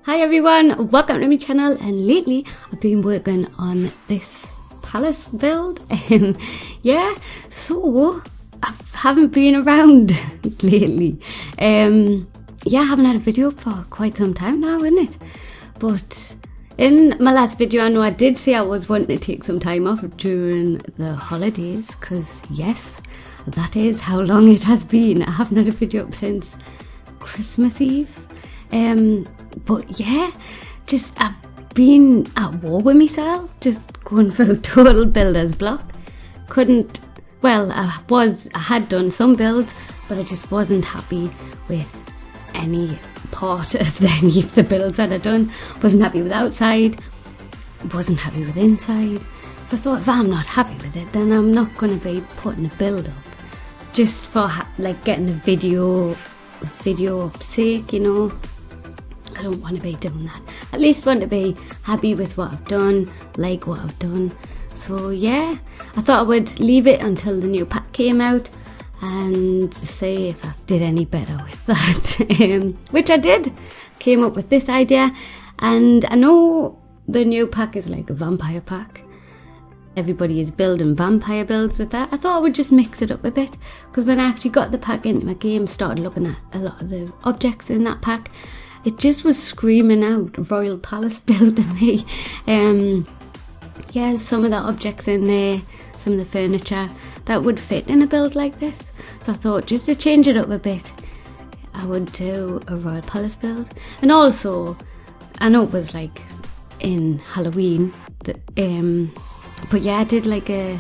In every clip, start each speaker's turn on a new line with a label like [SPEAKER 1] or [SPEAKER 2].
[SPEAKER 1] Hi everyone, welcome to my channel, and lately I've been working on this palace build. So I haven't been around lately. I haven't had a video for quite some time now, isn't it? But in my last video, I know I did say I was wanting to take some time off during the holidays, because yes, that is how long it has been. I haven't had a video up since Christmas Eve. But yeah, just I've been at war with myself, just going through a total builder's block. I had done some builds, but I just wasn't happy with any part of any of the builds that I'd done. Wasn't happy with outside, wasn't happy with inside. So I thought, if I'm not happy with it, then I'm not going to be putting a build up just for getting a video sake, you know. I don't want to be doing that. At least want to be happy with what I've done, like what I've done. So yeah, I thought I would leave it until the new pack came out and see if I did any better with that. Which I did. Came up with this idea, and I know the new pack is like a vampire pack. Everybody is building vampire builds with that. I thought I would just mix it up a bit, because when I actually got the pack into my game, started looking at a lot of the objects in that pack, it just was screaming out Royal Palace build to me. Some of the objects in there, some of the furniture that would fit in a build like this. So I thought, just to change it up a bit, I would do a Royal Palace build. And also, I know it was like in Halloween, but yeah, I did like a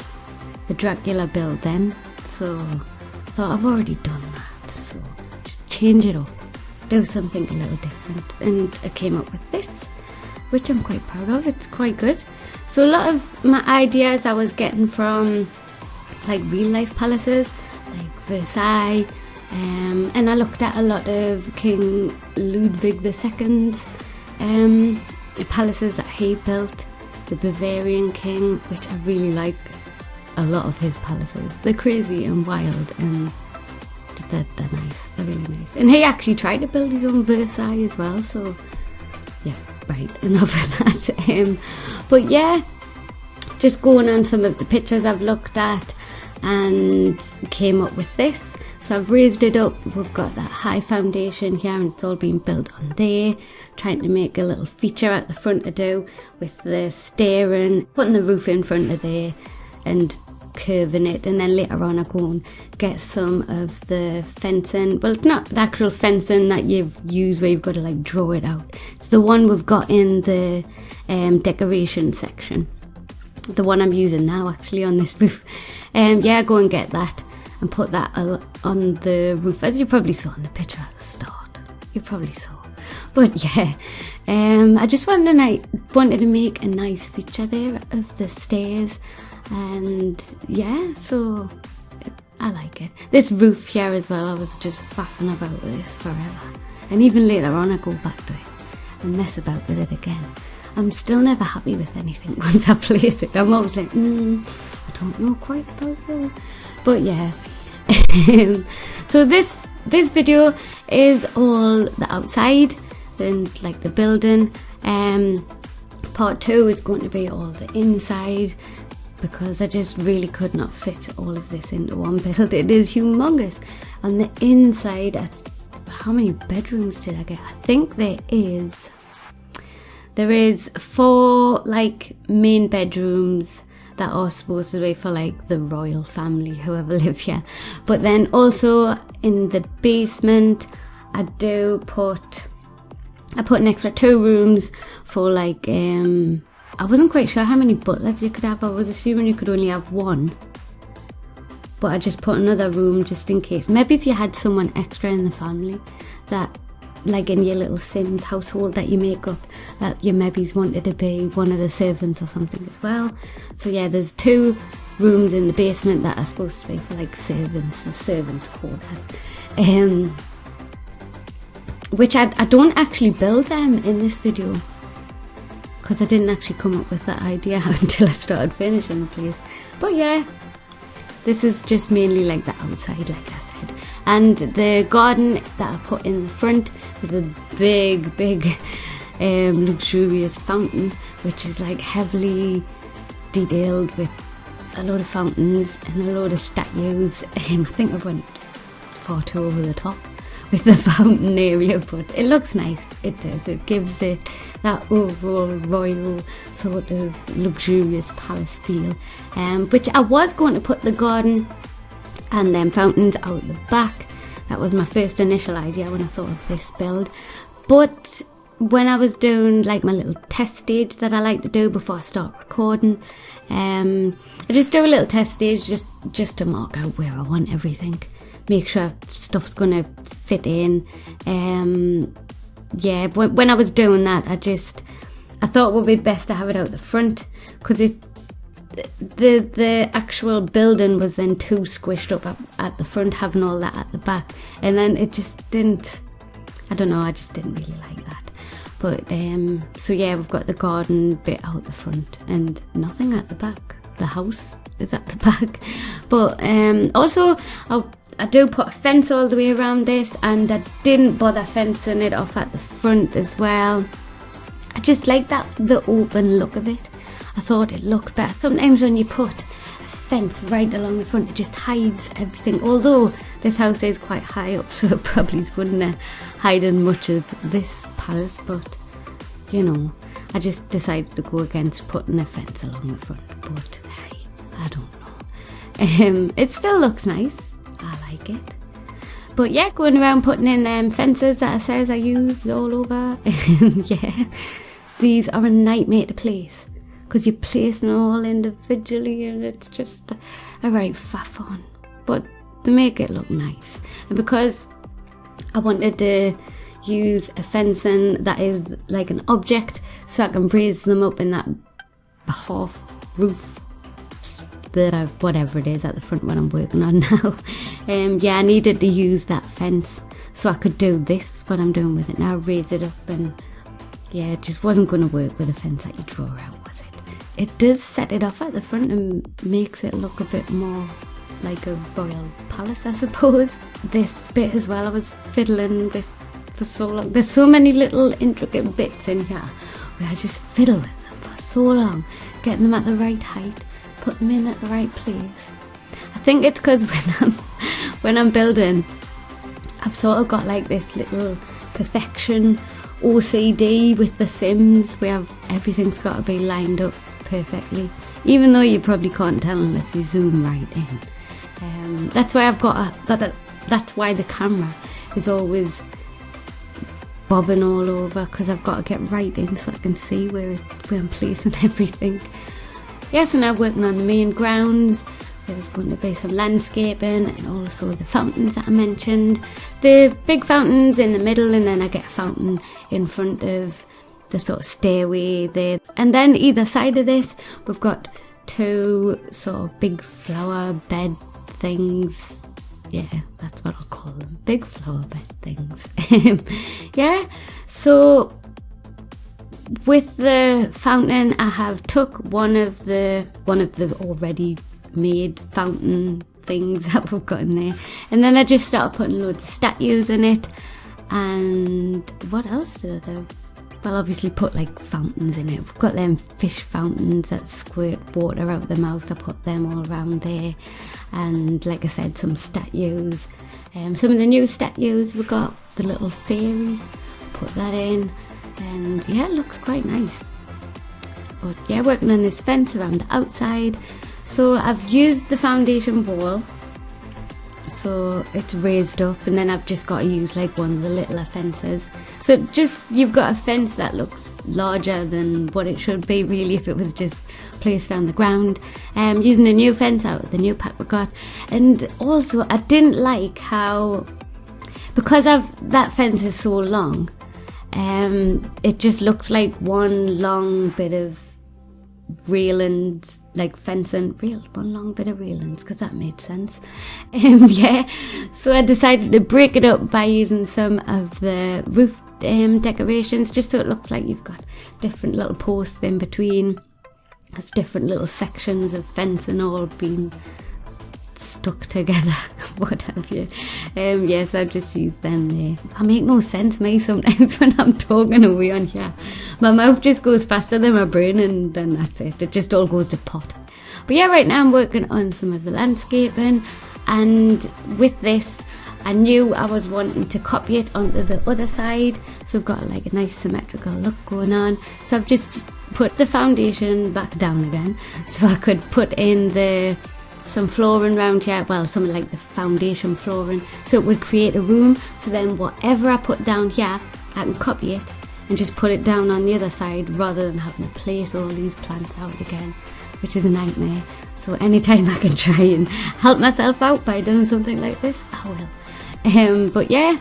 [SPEAKER 1] Dracula build then. So I thought, I've already done that, so just change it up, do something a little different. And I came up with this, which I'm quite proud of. It's quite good. So a lot of my ideas I was getting from like real life palaces, like Versailles, and I looked at a lot of King Ludwig II's palaces that he built, the Bavarian king, which I really like a lot of his palaces. They're crazy and wild, and they're nice, they're really nice. And he actually tried to build his own Versailles as well, so yeah, right, enough of that. But yeah, just going on some of the pictures I've looked at and came up with this. So I've raised it up, we've got that high foundation here, and it's all been built on there. Trying to make a little feature at the front to do with the stairing, putting the roof in front of there and curving it, and then later on I go and get some of the fencing. Well, it's not the actual fencing that you've used where you've got to like draw it out. It's the one we've got in the decoration section, the one I'm using now actually on this roof. Go and get that and put that on the roof, as you probably saw in the picture at the start. You probably saw. But yeah, I just wanted to make a nice feature there of the stairs. And yeah, so I like it. This roof here as well, I was just faffing about with this forever. And even later on I go back to it and mess about with it again. I'm still never happy with anything once I place it. I'm always like, I don't know quite about that. But yeah. So this video is all the outside, then like the building. Part 2 is going to be all the inside, because I just really could not fit all of this into one build. It is humongous. On the inside, how many bedrooms did I get? I think there is 4 like main bedrooms that are supposed to be for like the royal family, whoever live here. But then also in the basement, I put an extra 2 rooms for like I wasn't quite sure how many butlers you could have. I was assuming you could only have 1. But I just put another room just in case. Maybe if you had someone extra in the family that, like in your little Sims household that you make up, that you maybe wanted to be one of the servants or something as well. So yeah, there's 2 rooms in the basement that are supposed to be for like servants, the servants' quarters. Which I don't actually build them in this video, because I didn't actually come up with that idea until I started finishing the place. But yeah, this is just mainly like the outside, like I said. And the garden that I put in the front with a big luxurious fountain, which is like heavily detailed with a load of fountains and a load of statues. I think I went far too over the top with the fountain area, but it looks nice. It does. It gives it that overall royal sort of luxurious palace feel. Which I was going to put the garden and then fountains out the back. That was my first initial idea when I thought of this build. But when I was doing like my little test stage that I like to do before I start recording, I just do a little test stage just to mark out where I want everything. Make sure stuff's gonna fit in. Yeah, when I was doing that, I thought it would be best to have it out the front, because the actual building was then too squished up at the front, having all that at the back, and then it just didn't, I don't know, I just didn't really like that. But so yeah, we've got the garden bit out the front and nothing at the back. The house is at the back. But also I do put a fence all the way around this, and I didn't bother fencing it off at the front as well. I just like the open look of it. I thought it looked better. Sometimes when you put a fence right along the front, it just hides everything. Although this house is quite high up, so it probably wouldn't hide much of this palace. But, you know, I just decided to go against putting a fence along the front. But, hey, I don't know. It still looks nice. I like it. But yeah, going around putting in them fences that I says I use all over. Yeah, these are a nightmare to place, because you're placing them all individually and it's just a right faff on. But they make it look nice. And because I wanted to use a fencing that is like an object, so I can raise them up in that half roof, whatever it is at the front when I'm working on now. Yeah, I needed to use that fence so I could do this, what I'm doing with it now, raise it up, and yeah, it just wasn't going to work with a fence that you draw out, was it? It does set it off at the front and makes it look a bit more like a royal palace, I suppose. This bit as well, I was fiddling with for so long. There's so many little intricate bits in here where I just fiddle with them for so long, getting them at the right height, put them in at the right place. I think it's because when I'm building, I've sort of got like this little perfection OCD with The Sims, where everything's got to be lined up perfectly, even though you probably can't tell unless you zoom right in. That's why I've got that's why the camera is always bobbing all over, because I've got to get right in so I can see where I'm placing everything. Yeah, so now working on the main grounds, where there's going to be some landscaping and also the fountains that I mentioned. The big fountains in the middle, and then I get a fountain in front of the sort of stairway there. And then either side of this, we've got two sort of big flower bed things. Yeah, that's what I'll call them. Big flower bed things. Yeah, so with the fountain, I have took one of the already made fountain things that we've got in there, and then I just started putting loads of statues in it. And what else did I do? Well, obviously put like fountains in it. We've got them fish fountains that squirt water out the mouth. I put them all around there, and like I said, some statues. Some of the new statues, we got the little fairy, put that in. And yeah, it looks quite nice. But yeah, working on this fence around the outside. So I've used the foundation wall, so it's raised up, and then I've just got to use like one of the littler fences. So just, you've got a fence that looks larger than what it should be really if it was just placed on the ground. Using a new fence out of the new pack we got. And also I didn't like how, because that fence is so long, it just looks like one long bit of railings, like fencing, one long bit of railings, because that made sense. Yeah, so I decided to break it up by using some of the roof decorations, just so it looks like you've got different little posts in between. There's different little sections of fencing all being stuck together, what have you. Yes, I just use them there. I make no sense, me, sometimes when I'm talking away on here. My mouth just goes faster than my brain, and then that's it. It just all goes to pot. But yeah, right now I'm working on some of the landscaping, and with this, I knew I was wanting to copy it onto the other side, so I've got like a nice symmetrical look going on. So I've just put the foundation back down again, so I could put in some flooring around here, well, something like the foundation flooring, so it would create a room. So then whatever I put down here, I can copy it and just put it down on the other side, rather than having to place all these plants out again, which is a nightmare. So anytime I can try and help myself out by doing something like this, I will. But yeah,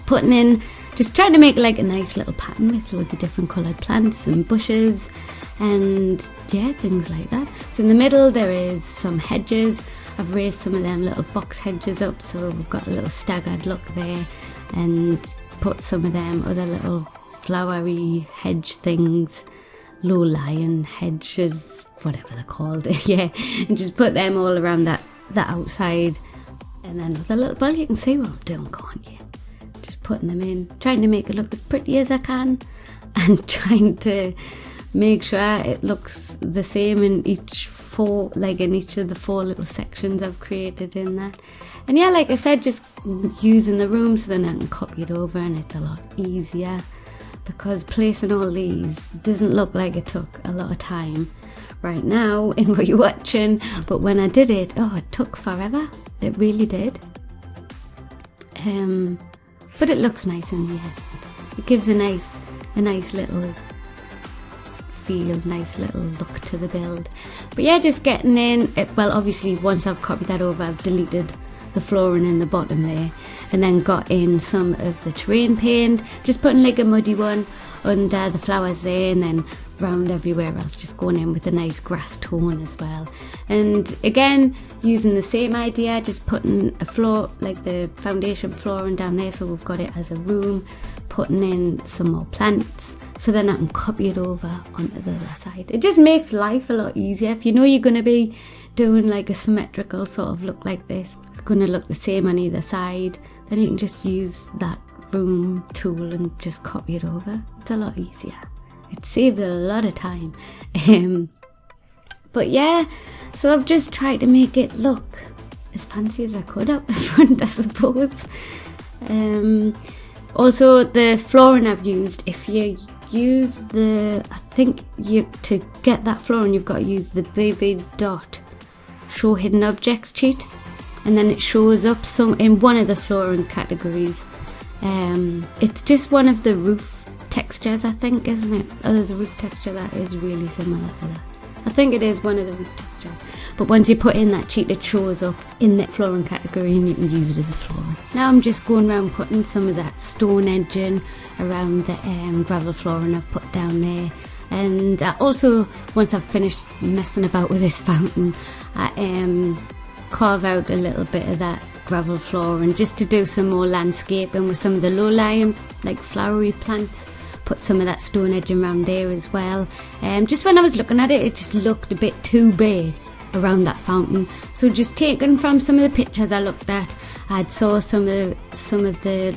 [SPEAKER 1] putting in, just trying to make like a nice little pattern with loads of different coloured plants and bushes and yeah, things like that. So in the middle there is some hedges. I've raised some of them little box hedges up, so we've got a little staggered look there, and put some of them other little flowery hedge things, low-lying hedges, whatever they're called, yeah, and just put them all around that outside. And then with a little ball, you can see what I'm doing, can't you? Just putting them in, trying to make it look as pretty as I can, and trying to make sure it looks the same in each in each of the 4 little sections I've created in that. And yeah, like I said, just using the room, so then I can copy it over, and it's a lot easier, because placing all these doesn't look like it took a lot of time right now in what you're watching, but when I did it, it took forever. It really did. But it looks nice in the end. It gives a nice little feel, nice little look to the build. But yeah, just getting in it. Well, obviously once I've copied that over, I've deleted the flooring in the bottom there, and then got in some of the terrain paint, just putting like a muddy one under the flowers there, and then round everywhere else, just going in with a nice grass tone as well. And again, using the same idea, just putting a floor, like the foundation flooring down there, so we've got it as a room, putting in some more plants, so then I can copy it over onto the other side. It just makes life a lot easier. If you know you're going to be doing like a symmetrical sort of look like this, it's going to look the same on either side, then you can just use that room tool and just copy it over. It's a lot easier. It saves a lot of time. But yeah, so I've just tried to make it look as fancy as I could out the front, I suppose. Also, the flooring I've used, if you use to get that flooring, you've got to use the BB Dot Show Hidden Objects cheat, and then it shows up in one of the flooring categories. It's just one of the roof textures, I think, isn't it? Oh, there's a roof texture that is really similar to that. I think it is one of the roof textures. But once you put in that cheat, it shows up in the flooring category, and you can use it as a flooring. Now I'm just going around putting some of that stone edging around the gravel flooring I've put down there. And also, once I've finished messing about with this fountain, I carve out a little bit of that gravel flooring just to do some more landscaping with some of the low-lying, like flowery plants. Put some of that stone edging around there as well. Just when I was looking at it, it just looked a bit too bare around that fountain. So just taken from some of the pictures I looked at, I saw some of the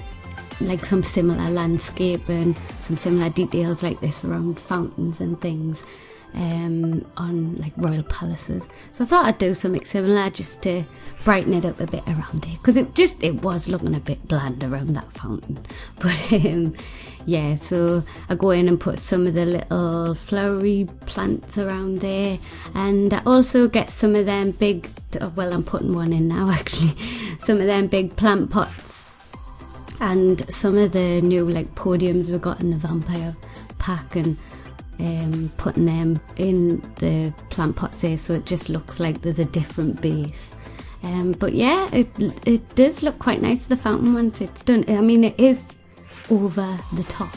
[SPEAKER 1] like some similar landscape and some similar details like this around fountains and things on like royal palaces. So I thought I'd do something similar just to brighten it up a bit around there, because it was looking a bit bland around that fountain. But yeah, so I go in and put some of the little flowery plants around there, and I also get some of them big, well, I'm putting one in now actually, some of them big plant pots, and some of the new like podiums we got in the vampire pack, and putting them in the plant pots there, so it just looks like there's a different base. But yeah, it does look quite nice, the fountain, once it's done. I mean, it is over the top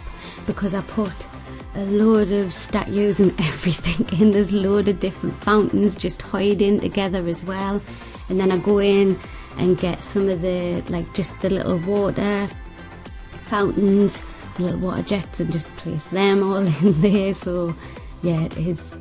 [SPEAKER 1] because I put a load of statues and everything in. There's a load of different fountains just hiding together as well. And then I go in and get some of the, like, just the little water fountains, the little water jets, and just place them all in there. So yeah, it is,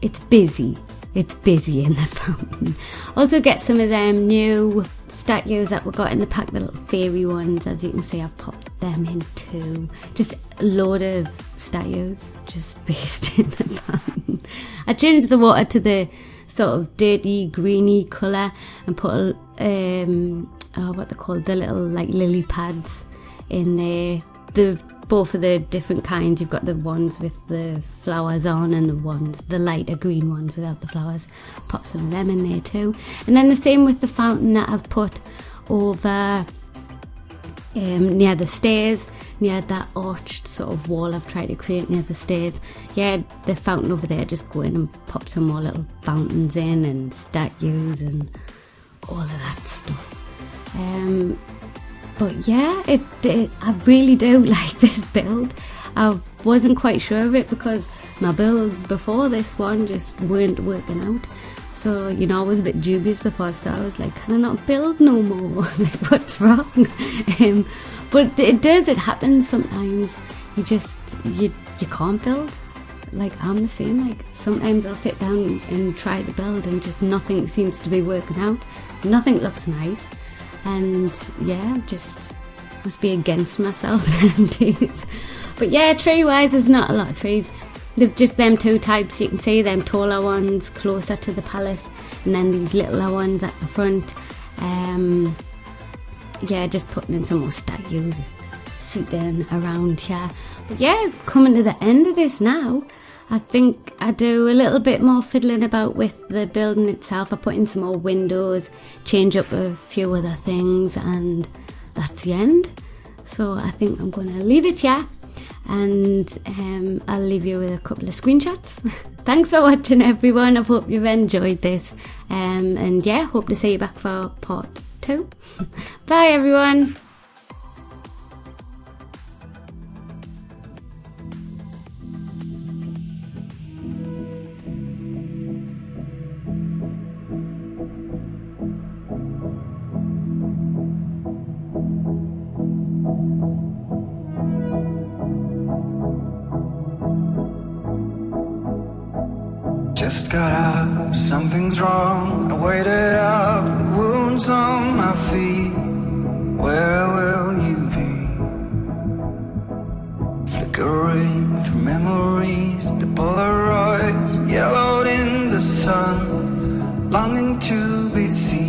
[SPEAKER 1] it's busy. it's busy in the fountain. Also get some of them new statues that we got in the pack, the little fairy ones. As you can see, I've popped them in too. Just a load of statues just based in the fountain. I changed the water to the sort of dirty greeny colour and put what they're called, the little like lily pads in there. Both of the different kinds. You've got the ones with the flowers on and the lighter green ones without the flowers. Pop some of them in there too. And then the same with the fountain that I've put over near the stairs, near that arched sort of wall I've tried to create near the stairs. Yeah, the fountain over there, just go in and pop some more little fountains in and statues and all of that stuff. But yeah, I really do like this build. I wasn't quite sure of it because my builds before this one just weren't working out. So, you know, I was a bit dubious before I started. I was like, can I not build no more? Like, what's wrong? But it happens sometimes. You can't build. Like, I'm the same. Like, sometimes I'll sit down and try to build and just nothing seems to be working out. Nothing looks nice. And yeah, just must be against myself them days. But yeah, tree wise, there's not a lot of trees. There's just them two types. You can see them taller ones closer to the palace, and then these littler ones at the front. Yeah, just putting in some more statues seating around here. But yeah, coming to the end of this now. I think I do a little bit more fiddling about with the building itself. I put in some more windows, change up a few other things, and that's the end. So I think I'm going to leave it here, and I'll leave you with a couple of screenshots. Thanks for watching, everyone. I hope you've enjoyed this, and yeah, hope to see you back for part 2. Bye, everyone.
[SPEAKER 2] Just got up, something's wrong. I waited up with wounds on my feet. Where will you be? Flickering through memories, the Polaroids yellowed in the sun, longing to be seen.